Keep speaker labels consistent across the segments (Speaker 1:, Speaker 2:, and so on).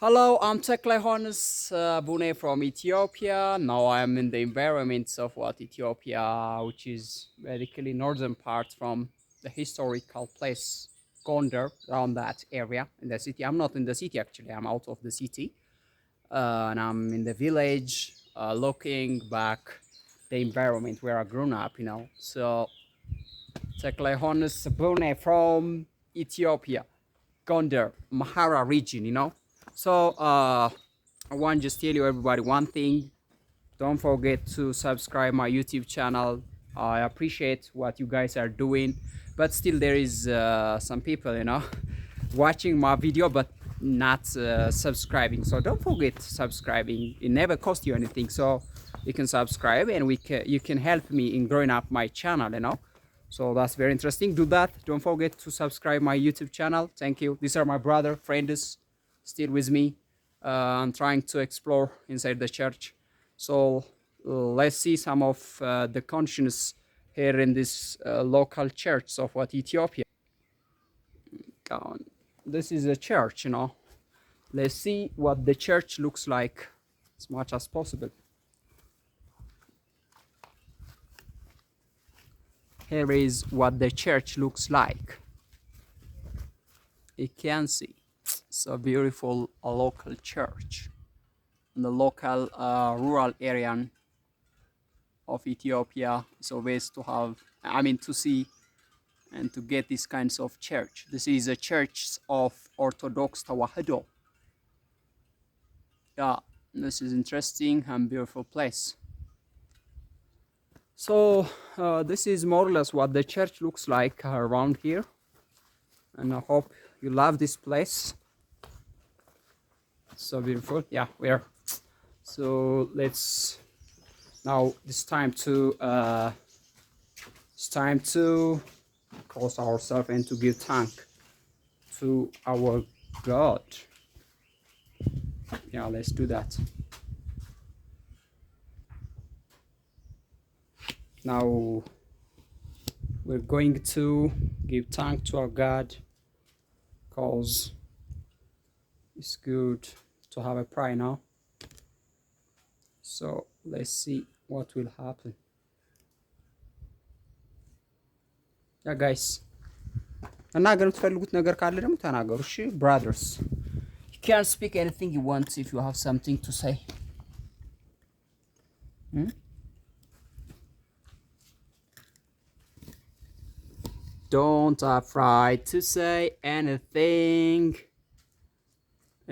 Speaker 1: Hello, I'm Teklehonis Bune from Ethiopia. Now I am in the environments of what Ethiopia, which is basically northern part from the historical place Gondar, around that area in the city. I'm not in the city actually. I'm out of the city, and I'm in the village, looking back the environment where I grew up. So Teklehonis Bune from Ethiopia, Gondar, Mahara region. So I want to just tell you everybody one thing. Don't forget to subscribe my YouTube channel. I appreciate what you guys are doing, but still there is some people, watching my video but not subscribing. So don't forget subscribing. It never costs you anything. So you can subscribe and you can help me in growing up my channel. So that's very interesting. Do that. Don't forget to subscribe my YouTube channel. Thank you. These are my brother, friends, still with me. I'm trying to explore inside the church. So let's see some of the conscience here in this local church of what Ethiopia. This is a church. Let's see what the church looks like as much as possible. Here is what the church looks like. You can see it's a beautiful local church in the local rural area of Ethiopia. It's always to have, to see and to get these kinds of church. This is a church of orthodox tewahdo. Yeah, this is interesting and beautiful place. So this is more or less what the church looks like around here, and I hope you love this place. It's so beautiful. Yeah, we're so let's now it's time to close ourselves and to give thank to our God. Yeah, let's do that. Now we're going to give thanks to our God because it's good to have a prayer now. So let's see what will happen. Yeah, guys. ተናገር የምትፈልጉት ነገር ካለ ደግሞ ተናገሩ። እሺ brothers. You can speak anything you want if you have something to say. Don't afraid to say anything.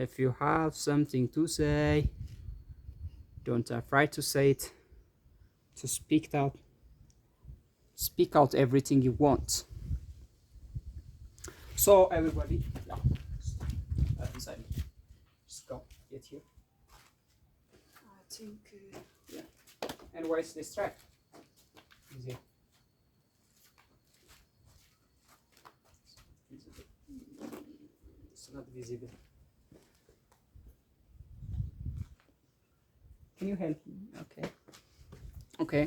Speaker 1: If you have something to say, don't afraid to say it. To speak out everything you want. So everybody, yeah, inside. Just go, get here.
Speaker 2: I think.
Speaker 1: Yeah. And where's this track? Easy. It's not visible. Can you help me? Okay. Okay.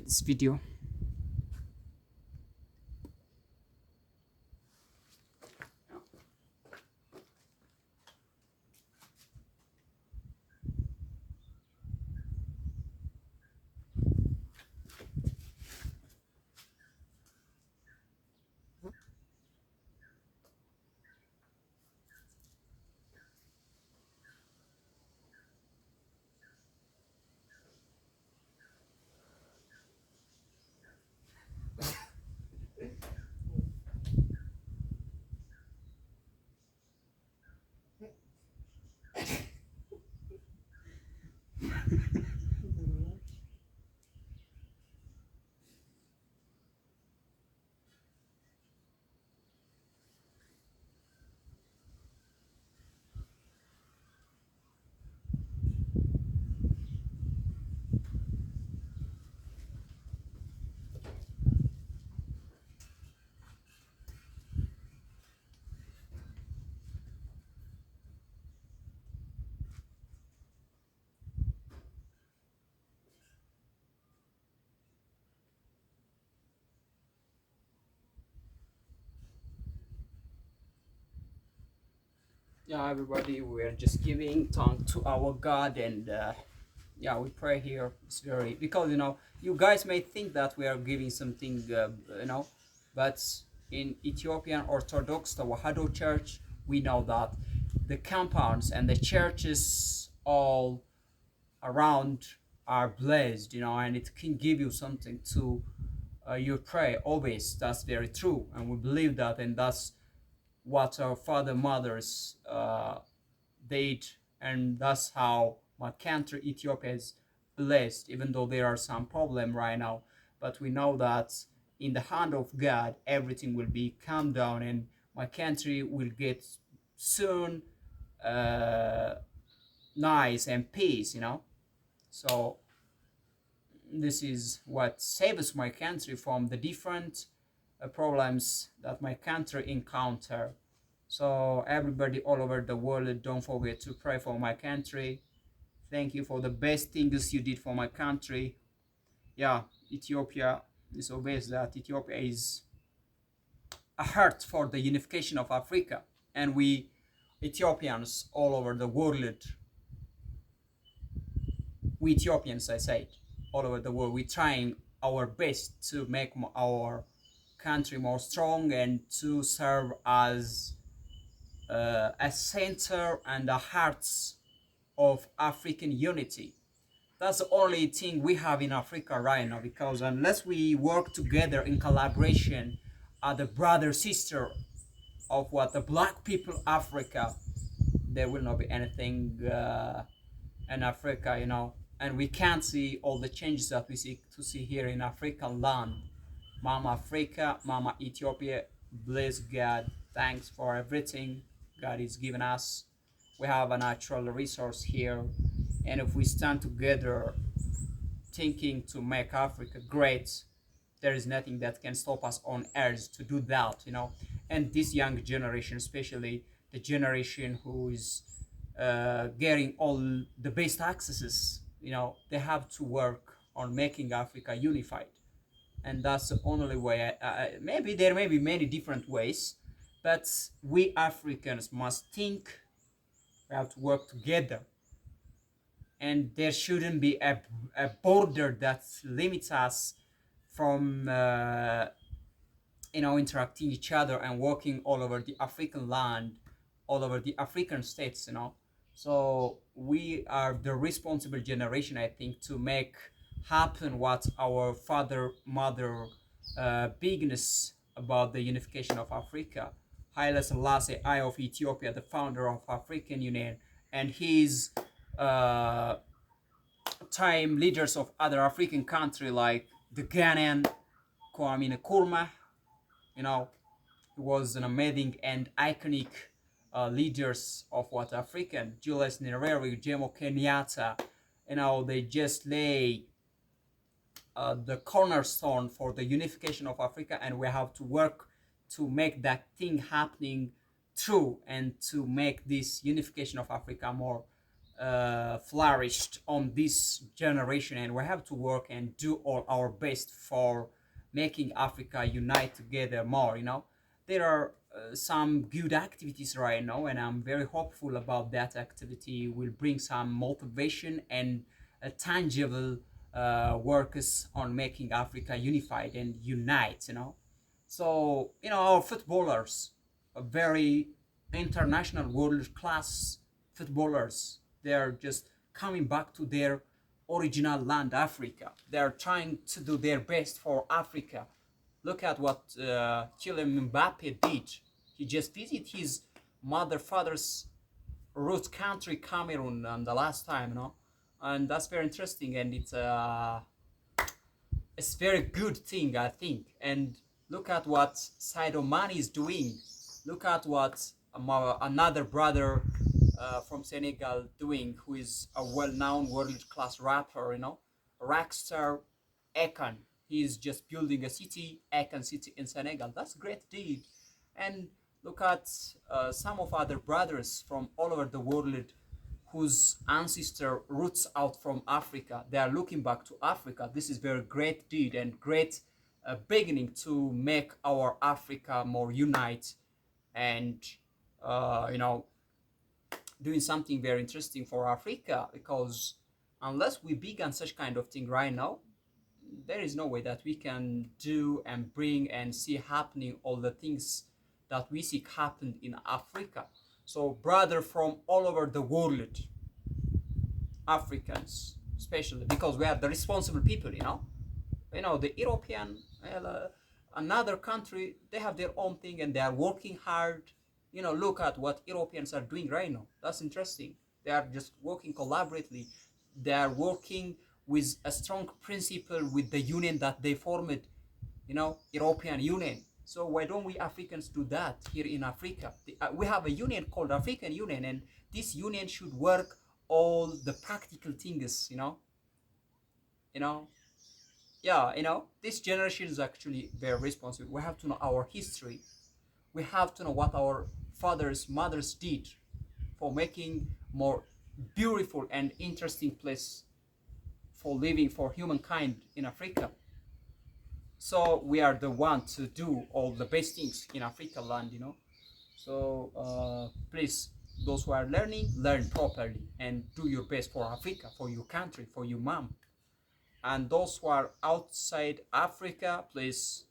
Speaker 1: This video. Yeah, everybody, we're just giving thanks to our God, and yeah, we pray here. It's very, because you guys may think that we are giving something, but in Ethiopian Orthodox Tewahdo Church, we know that the compounds and the churches all around are blessed, and it can give you something to you pray always. That's very true, and we believe that, and that's what our father mothers did, and that's how my country Ethiopia is blessed, even though there are some problem right now. But we know that in the hand of God everything will be calmed down, and my country will get soon uh, nice and peace, so this is what saves my country from the different problems that my country encounter. So everybody all over the world, don't forget to pray for my country. Thank you for the best things you did for my country. Yeah, Ethiopia is obvious that Ethiopia is a heart for the unification of Africa, and we Ethiopians all over the world, we Ethiopians, I said, all over the world, we're trying our best to make our country more strong and to serve as a center and the hearts of African unity. That's the only thing we have in Africa right now, because unless we work together in collaboration, the brother sister of what the black people Africa, there will not be anything in Africa, and we can't see all the changes that we see here in African land. Mama Africa, Mama Ethiopia, bless God. Thanks for everything God is giving us. We have a natural resource here, and if we stand together thinking to make Africa great, there is nothing that can stop us on earth to do that. And this young generation, especially the generation who is getting all the best accesses, they have to work on making Africa unified, and that's the only way. Maybe there may be many different ways, but we Africans must think. We have to work together, and there shouldn't be a border that limits us from interacting each other and working all over the African land, all over the African states. So we are the responsible generation, I think, to make happen what our father mother bigness about the unification of Africa. Haile Selassie I of Ethiopia, the founder of African Union, and his uh, time leaders of other African country like the Ghanaian Kwame Nkrumah, you know, he was an amazing and iconic leaders of what African, Julius Nyerere, Jomo Kenyatta, they just lay the cornerstone for the unification of Africa, and we have to work to make that thing happening true, and to make this unification of Africa more flourished on this generation. And we have to work and do all our best for making Africa unite together more. There are some good activities right now, and I'm very hopeful about that activity will bring some motivation and a tangible works on making Africa unified and unite. So, our footballers are very international world class footballers. They're just coming back to their original land, Africa. They're trying to do their best for Africa. Look at what Kylian Mbappe did. He just visited his father's root country, Cameroon, the last time. And that's very interesting, and it's very good thing, I think. And look at what Sadio Mane is doing. Look at what another brother from Senegal doing, who is a well-known world-class rapper, Rockstar Akan. He's just building a city, Akan City in Senegal. That's a great deed. And look at some of other brothers from all over the world whose ancestor roots out from Africa. They are looking back to Africa. This is very great deed and great beginning to make our Africa more unite, and uh, you know doing something very interesting for Africa, because unless we begin such kind of thing right now, there is no way that we can do and bring and see happening all the things that we see happened in Africa. So brother from all over the world, Africans especially, because we are the responsible people, the European, another country, they have their own thing and they are working hard. Look at what Europeans are doing right now. That's interesting. They are just working collaboratively. They are working with a strong principle with the union that they formed, European Union. So why don't we Africans do that here in Africa? We have a union called African Union, and this union should work all the practical things, this generation is actually very responsible. We have to know our history. We have to know what our fathers, mothers did for making more beautiful and interesting place for living for humankind in Africa. So we are the one to do all the best things in Africa land, So please, those who are learning, learn properly and do your best for Africa, for your country, for your mom. And those who are outside Africa, please,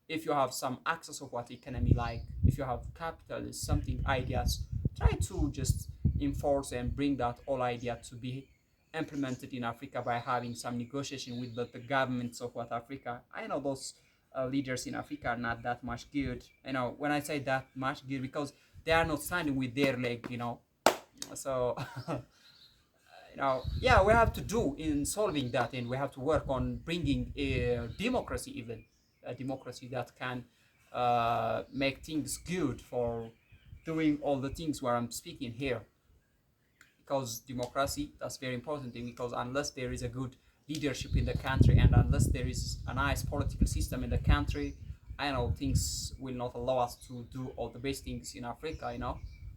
Speaker 1: if you have some access of what economy like, if you have capital, something ideas, try to just enforce and bring that all idea to be implemented in Africa by having some negotiation with the governments of what Africa. I know those leaders in Africa are not that much good. When I say that much good, because they are not standing with their leg, So we have to do in solving that, and we have to work on bringing a democracy, even a democracy that can make things good for doing all the things where I'm speaking here. Because democracy, that's very important thing, because unless there is a good leadership in the country and unless there is a nice political system in the country, things will not allow us to do all the best things in Africa,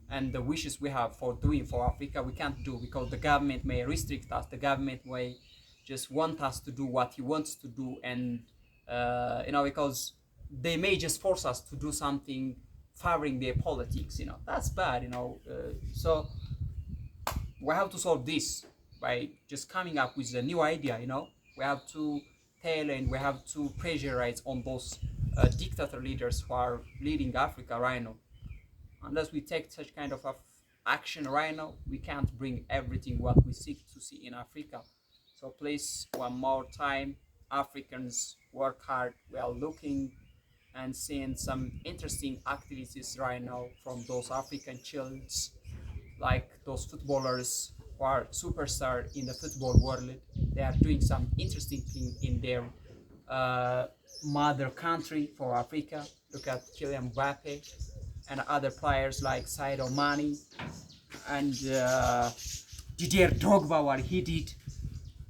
Speaker 1: and the wishes we have for doing for Africa, we can't do, because the government may restrict us. The government may just want us to do what he wants to do, and because they may just force us to do something favoring their politics. That's bad. So we have to solve this by just coming up with a new idea. We have to tell and we have to pressurize on those dictator leaders who are leading Africa right now. Unless we take such kind of action right now, we can't bring everything what we seek to see in Africa. So please, one more time, Africans, work hard. We are looking and seeing some interesting activities right now from those African children, like those footballers who are superstar in the football world. They are doing some interesting thing in their mother country for Africa. Look at Kylian Mbappe and other players like Sadio Mane and Didier Drogba, what he did.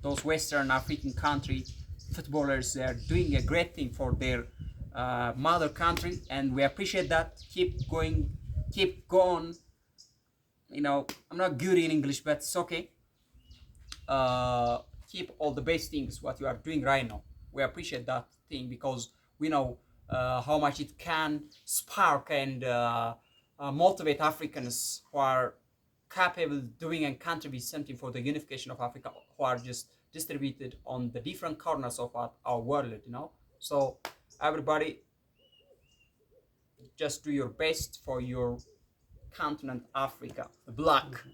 Speaker 1: Those Western African country footballers, they are doing a great thing for their mother country, and we appreciate that. Keep going. I'm not good in English, but it's okay. Keep all the best things what you are doing right now. We appreciate that thing, because we know how much it can spark and motivate Africans who are capable of doing and contribute something for the unification of Africa, who are just distributed on the different corners of our world. So everybody, just do your best for your continent Africa, black,